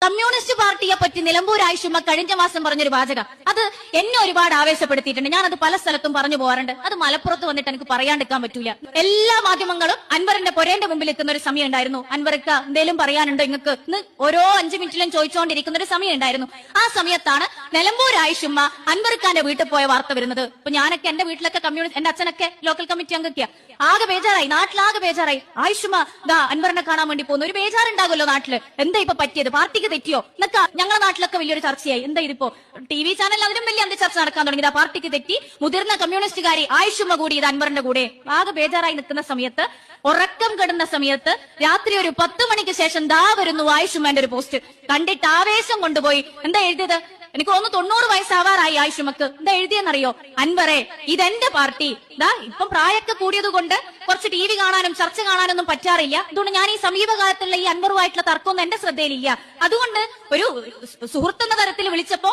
Communist പാർട്ടിയെ പറ്റി നിലമ്പൂർ ആയിഷുമ്മ കഴിഞ്ഞ മാസം പറഞ്ഞൊരു വാചകം അത് എന്നെ ഒരുപാട് ആവേശപ്പെടുത്തിയിട്ടുണ്ട്. ഞാനത് പല സ്ഥലത്തും പറഞ്ഞു പോകാറുണ്ട്. അത് മലപ്പുറത്ത് വന്നിട്ട് എനിക്ക് പറയാണ്ടിരിക്കാൻ പറ്റൂല. എല്ലാ മാധ്യമങ്ങളും അൻവറിന്റെ പൊരേന്റെ മുമ്പിൽ എത്തുന്ന ഒരു സമയം ഉണ്ടായിരുന്നു. അൻവർക്ക് എന്തേലും പറയാനുണ്ടോ നിങ്ങൾക്ക് ഇന്ന് ഓരോ 5 മിനിറ്റിലും ചോദിച്ചുകൊണ്ടിരിക്കുന്ന ഒരു സമയം ഉണ്ടായിരുന്നു. ആ സമയത്താണ് നിലമ്പൂർ ആയിഷുമ്മ അൻവർഖാന്റെ വീട്ടിൽ പോയ വാർത്ത വരുന്നത്. ഇപ്പൊ ഞാനൊക്കെ എന്റെ വീട്ടിലൊക്കെ കമ്മ്യൂണിസ്റ്റ്, എന്റെ അച്ഛനൊക്കെ ലോക്കൽ കമ്മിറ്റി അംഗൊക്കെയാ. ആകെ ബേജാറായി, നാട്ടിലാകെ ബേജാറായി. ആയിഷുമ്മ അൻവറിനെ കാണാൻ വേണ്ടി പോകുന്നു. ഒരു ബേജാറുണ്ടാകുമല്ലോ നാട്ടില്. എന്താ ഇപ്പൊ പറ്റിയത്, പാർട്ടിക്ക് തെറ്റിയോ എന്നൊക്കെ ഞങ്ങളുടെ നാട്ടിലൊക്കെ വലിയൊരു ചർച്ചയായി. എന്താ ഇതിപ്പോ TV ചാനൽ അതിലും വലിയ അന്ത്യ ചർച്ച നടക്കാൻ തുടങ്ങിയത്. പാർട്ടിക്ക് തെറ്റി, മുതിർന്ന കമ്മ്യൂണിസ്റ്റുകാരി ആയിഷുമ്മ കൂടി ഇത് അൻവറിന്റെ കൂടെ. ആകെ ബേജാറായി നിൽക്കുന്ന സമയത്ത്, ഉറക്കം കെടുന്ന സമയത്ത്, രാത്രി ഒരു 10 മണിക്ക് ശേഷം ദാ വരുന്നു ആയിഷുമ്മന്റെ ഒരു പോസ്റ്റ്. കണ്ടിട്ട് ആവേശം കൊണ്ടുപോയി എന്താ എഴുതിയത്, എനിക്ക് തോന്നുന്നു 90 വയസ്സാവാറായി ആയിഷുമ്മക്ക്. എന്താ എഴുതിയെന്നറിയോ, അൻവറെ ഇതെന്റെ പാർട്ടി. ഇപ്പം പ്രായമൊക്കെ കൂടിയത് കൊണ്ട് കുറച്ച് TV കാണാനും ചർച്ച കാണാനൊന്നും പറ്റാറില്ല. അതുകൊണ്ട് ഞാൻ ഈ സമീപകാലത്തുള്ള ഈ അൻവറുമായിട്ടുള്ള തർക്കമൊന്നും എന്റെ ശ്രദ്ധയിലില്ല. അതുകൊണ്ട് ഒരു സുഹൃത്തെന്ന തരത്തിൽ വിളിച്ചപ്പോ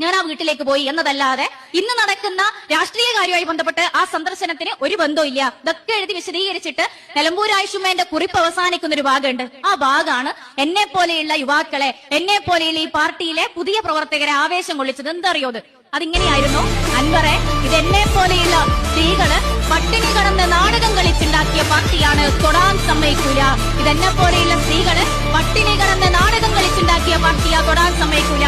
ഞാൻ ആ വീട്ടിലേക്ക് പോയി എന്നതല്ലാതെ ഇന്ന് നടക്കുന്ന രാഷ്ട്രീയ കാര്യവുമായി ബന്ധപ്പെട്ട് ആ സന്ദർശനത്തിന് ഒരു ബന്ധവും ഇല്ല. ഇതൊക്കെ എഴുതി വിശദീകരിച്ചിട്ട് നിലമ്പൂർ ആയിഷുമ്മേന്റെ കുറിപ്പ് അവസാനിക്കുന്ന ഒരു ഭാഗമുണ്ട്. ആ ഭാഗമാണ് എന്നെ പോലെയുള്ള യുവാക്കളെ, എന്നെ പോലെയുള്ള ഈ പാർട്ടിയിലെ പുതിയ പ്രവർത്തകരെ ആവേശം കൊള്ളിച്ചത്. എന്തറിയോ അതിങ്ങനെയായിരുന്നു, അൻവറെ ഇതെന്നെ പോലെയുള്ള സ്ത്രീകള് പട്ടിണി കടന്ന് നാടകം കളിച്ചുണ്ടാക്കിയ പാർട്ടിയാണ്, തൊടാൻ സമ്മതിക്കൂല. ഇതെന്നെ പോലെയുള്ള സ്ത്രീകള് പട്ടിണി കടന്ന് നാടകം കളിച്ചുണ്ടാക്കിയ പാർട്ടിയാ, തൊടാൻ സമ്മതിക്കൂല.